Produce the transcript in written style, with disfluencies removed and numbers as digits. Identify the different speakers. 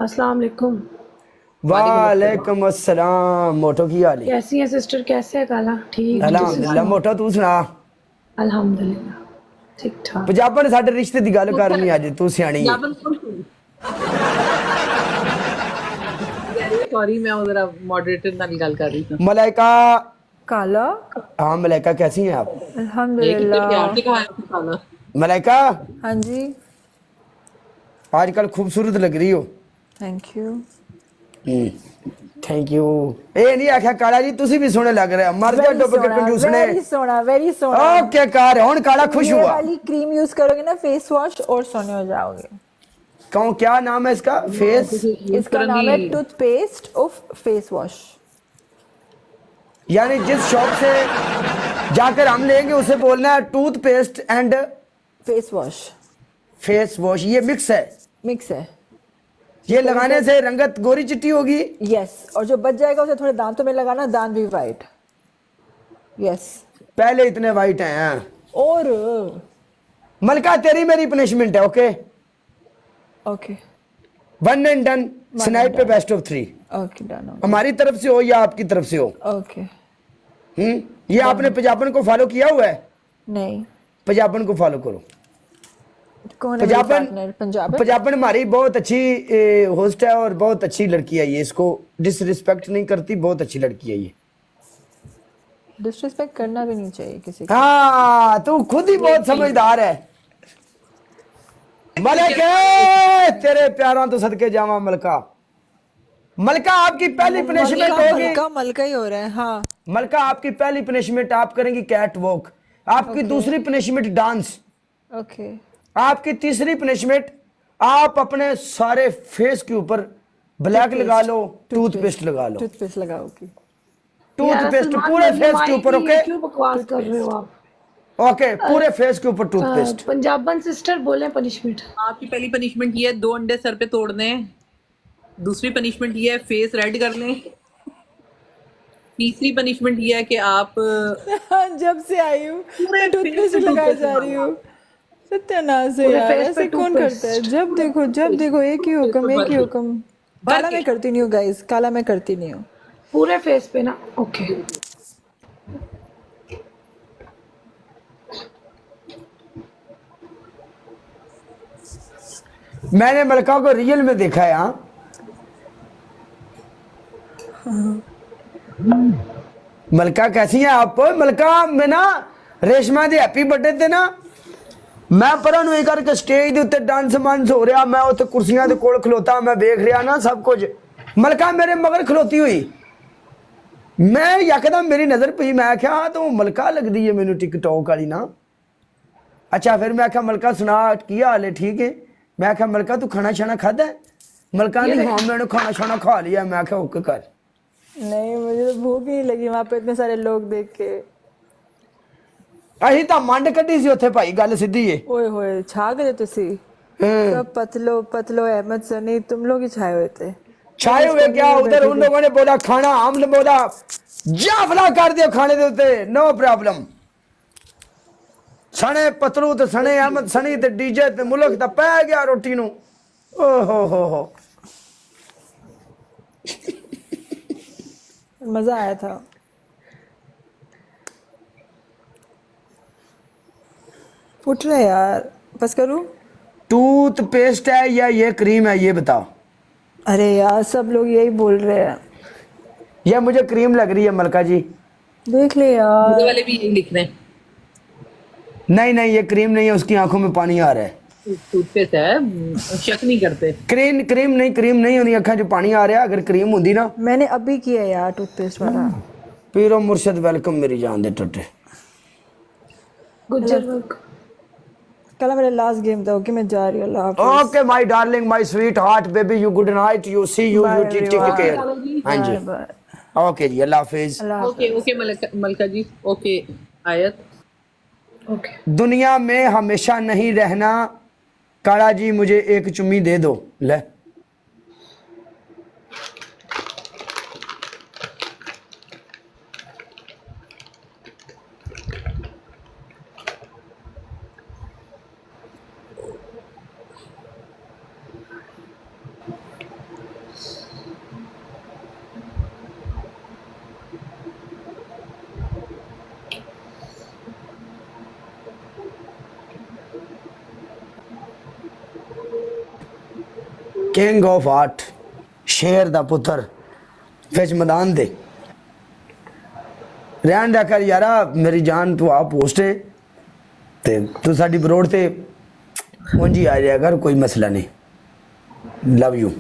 Speaker 1: अस्सलाम वालेकुम।
Speaker 2: वालेकुम अस्सलाम।
Speaker 3: वालेकुम अस्सलाम। मोटो की हाल है?
Speaker 1: कैसी है सिस्टर, कैसे है काला? ठीक, तुसी
Speaker 3: अल्हम्दुलिल्लाह।
Speaker 1: सुनाओ?
Speaker 3: मोटो तू सुना।
Speaker 1: अल्हम्दुलिल्लाह ठीक ठाक।
Speaker 3: पंजाबन साडे रिश्ते की गल करनी अज, तू सियाणी है।
Speaker 2: जाबन कौन सी? सॉरी, मैं वो जरा मॉडरेटर नाल गल कर रही थी।
Speaker 3: मलाइका।
Speaker 4: काला।
Speaker 3: हाँ मलाइका, कैसी हैं आप?
Speaker 2: ये कितने प्यार
Speaker 4: अल्हम्दुलिल्लाह।
Speaker 2: से कहा है खाना।
Speaker 3: मलाइका,
Speaker 4: हाँ जी।
Speaker 3: आजकल खूबसूरत लग रही हो।
Speaker 4: Thank you.
Speaker 3: Thank you. ये नहीं आख्या काला जी, तुसी भी सोने लग रहे हो। मर जा
Speaker 4: वेरी
Speaker 3: डुब के
Speaker 4: सोना,
Speaker 3: कंजूसने।
Speaker 4: वेरी सोना, वेरी सोना।
Speaker 3: ओके कार हुन काला
Speaker 4: तुम
Speaker 3: खुश
Speaker 4: ये
Speaker 3: हुआ।
Speaker 4: वाली क्रीम यूज करोगे ना, फेस वॉश, और सोने हो जाओगे।
Speaker 3: कौन, क्या नाम है इसका? फेस,
Speaker 4: इसका नाम है टूथपेस्ट ऑफ फेस वॉश।
Speaker 3: यानी जिस शॉप से जाकर हम लेंगे उसे बोलना है toothpaste and
Speaker 4: face wash
Speaker 3: face wash. ये मिक्स है,
Speaker 4: मिक्स है।
Speaker 3: ये लगाने से रंगत गोरी चिट्टी होगी।
Speaker 4: यस, और जो बच जाएगा उसे थोड़े दांतों में लगाना, दांत भी वाइट। यस।
Speaker 3: पहले इतने वाइट हैं।
Speaker 4: और
Speaker 3: मलका तेरी मेरी पनिशमेंट है, okay?
Speaker 4: Okay.
Speaker 3: One and done. Snipe पे बेस्ट ऑफ 3।
Speaker 4: Okay done.
Speaker 3: हमारी तरफ से हो या आपकी तरफ से हो।
Speaker 4: ओके।
Speaker 3: ये आपने पंजाबन को फॉलो किया हुआ है?
Speaker 4: नहीं।
Speaker 3: पंजाबन को फॉलो करो।
Speaker 4: कौन है मेरी
Speaker 3: पंजाबन,
Speaker 4: पार्टनर? पंजाब।
Speaker 3: पंजाबन हमारी बहुत अच्छी होस्ट है और बहुत अच्छी लड़की है ये। इसको डिसरिस्पेक्ट नहीं करती, बहुत अच्छी लड़की है ये।
Speaker 4: डिसरिस्पेक्ट करना भी नहीं चाहिए किसी को।
Speaker 3: हाँ, तू खुद ही बहुत समझदार है। मलके तेरे प्यारों तो सदके जावा मलका। मलका आपकी पहली पनिशमेंट होगी।
Speaker 4: मलका मलका ही हो रहा है। हाँ।
Speaker 3: मलका आपकी पहली पनिशमेंट आप करेंगी कैट वॉक। आपकी दूसरी पनिशमेंट डांस।
Speaker 4: ओके।
Speaker 3: आपकी तीसरी पनिशमेंट, आप अपने सारे फेस के ऊपर ब्लैक लगा लो, टूथपेस्ट लगा लो।
Speaker 4: टूथपेस्ट लगाओगी।
Speaker 1: यार
Speaker 3: टूथपेस्ट
Speaker 1: सलमान
Speaker 3: पूरे
Speaker 1: मरियम
Speaker 3: फेस के ऊपर,
Speaker 1: आएगी,
Speaker 3: ओके?
Speaker 1: ये क्यों बकवास कर रहे हो आप?
Speaker 3: ओके, पूरे फेस के ऊपर टूथपेस्ट।
Speaker 1: पंजाबन सिस्टर बोले पनिशमेंट।
Speaker 2: आपकी पहली पनिशमेंट ये है 2 अंडे सर पे तोड़ने। दूसरी पनिशमेंट ये है फेस रेड कर लें। तीसरी पनिशमेंट ये है कि आप
Speaker 4: जब से आई हूँ
Speaker 2: पूरे
Speaker 4: टूथपेस्ट
Speaker 2: face पे
Speaker 4: लगाई
Speaker 2: toothpaste
Speaker 4: जा रही हूँ। सत्यानाश है
Speaker 1: पूरे
Speaker 4: यार,
Speaker 1: face पे
Speaker 4: ऐसे कौन करता है?
Speaker 1: toothpaste।
Speaker 4: जब देखो एक ही हुक्म, एक ही हुक्म। काला
Speaker 2: के।
Speaker 4: मैं करती नहीं हूँ गाइस, काला मैं करती नहीं हूँ।
Speaker 1: पूरे फेस पे ना, ओके।
Speaker 3: मैंने मलका को रियल में देखा है। हाँ, मलका कैसी है आप? मलका मैं ना रेशमा दे हैप्पी बर्थडे ते ना मैं परा नु करके स्टेज दे उत्ते डांस मांस हो रहा, मैं उत्ते कुर्सियां दे कोल खलोता, मैं देख रहा ना सब कुछ। मलका मेरे मगर खलोती हुई, मैं यकदम मेरी नजर पई, मैं आख्या तो मलका लगदी है मैनू टिकटॉक वाली ना। अच्छा, फिर मैं आख्या मलका सुना की हाल है? ठीक है। मैं आख्या मलका तू खाना शाना खादा है? मलका नहीं, हाँ मैंने खाना शाना खा लिया। मैं आख्या ओके कर।
Speaker 4: नहीं, मुझे तो भूख ही नहीं लगी वहां पे इतने सारे लोग देख के।
Speaker 3: अही तो मंड कड्डी सी उत्थे भाई, गल सीधी है।
Speaker 4: ओए होए, छा गए तुसी सब। पतलो पतलो अहमद सनी, तुम लोग ही छाए हुए थे।
Speaker 3: छाए हुए क्या? उधर उन लोगों ने बोला खाना, हमने बोला जाफला कर दियो खाने दे उत्ते, नो प्रॉब्लम। सने पतलू ते सने अहमद सनी ते डीजे ते मुल्क ता पै गया रोटी नु। ओ हो।
Speaker 4: मजा आया था। उठ रहे यार, बस करूँ?
Speaker 3: टूथपेस्ट है या ये क्रीम है, ये बताओ।
Speaker 4: अरे यार, सब लोग यही बोल रहे हैं।
Speaker 3: ये मुझे क्रीम लग रही है मलका जी।
Speaker 4: देख ले यार।
Speaker 2: मुझे वाले भी यही लिख रहे हैं।
Speaker 3: नहीं ये क्रीम नहीं है, उसकी आंखों में पानी आ रहा है।
Speaker 2: टूथपेस्ट है, शक नहीं करते।
Speaker 3: क्रीम नहीं होनी अखा जो पानी आ रहा है। अगर क्रीम होती ना।
Speaker 4: मैंने अभी किया यार टूथपेस्ट वाला।
Speaker 3: पीरो मुर्शद वेलकम मेरी जान दे टुटे।
Speaker 1: गुज्जर वर्क।
Speaker 4: कल मेरा लास्ट गेम था। ओके, मैं जा रही हूँ। अल्लाह हाफिज़।
Speaker 3: Okay my darling, my sweetheart baby, you good night, you see you
Speaker 4: Bye,
Speaker 3: take
Speaker 4: everyone.
Speaker 3: Care. हाँ जी,
Speaker 4: बाय।
Speaker 3: ओके जी, अल्लाह हाफिज।
Speaker 4: अल्लाह
Speaker 2: ओके
Speaker 4: हाफिज़।
Speaker 2: ओके मलका जी, ओके आयत।
Speaker 1: ओके।
Speaker 3: दुनिया में हमेशा नहीं रहना, काला जी मुझे एक चुम्मी दे दो। ले किंग ऑफ आर्ट, शेर दा पुत्र विच मैदान दे रहन दिया कर यारा। मेरी जान तू आप पोस्ट है ते तू साडी बरोड़ ते उंज ही आ जाया कर, कोई मसला नहीं। Love you.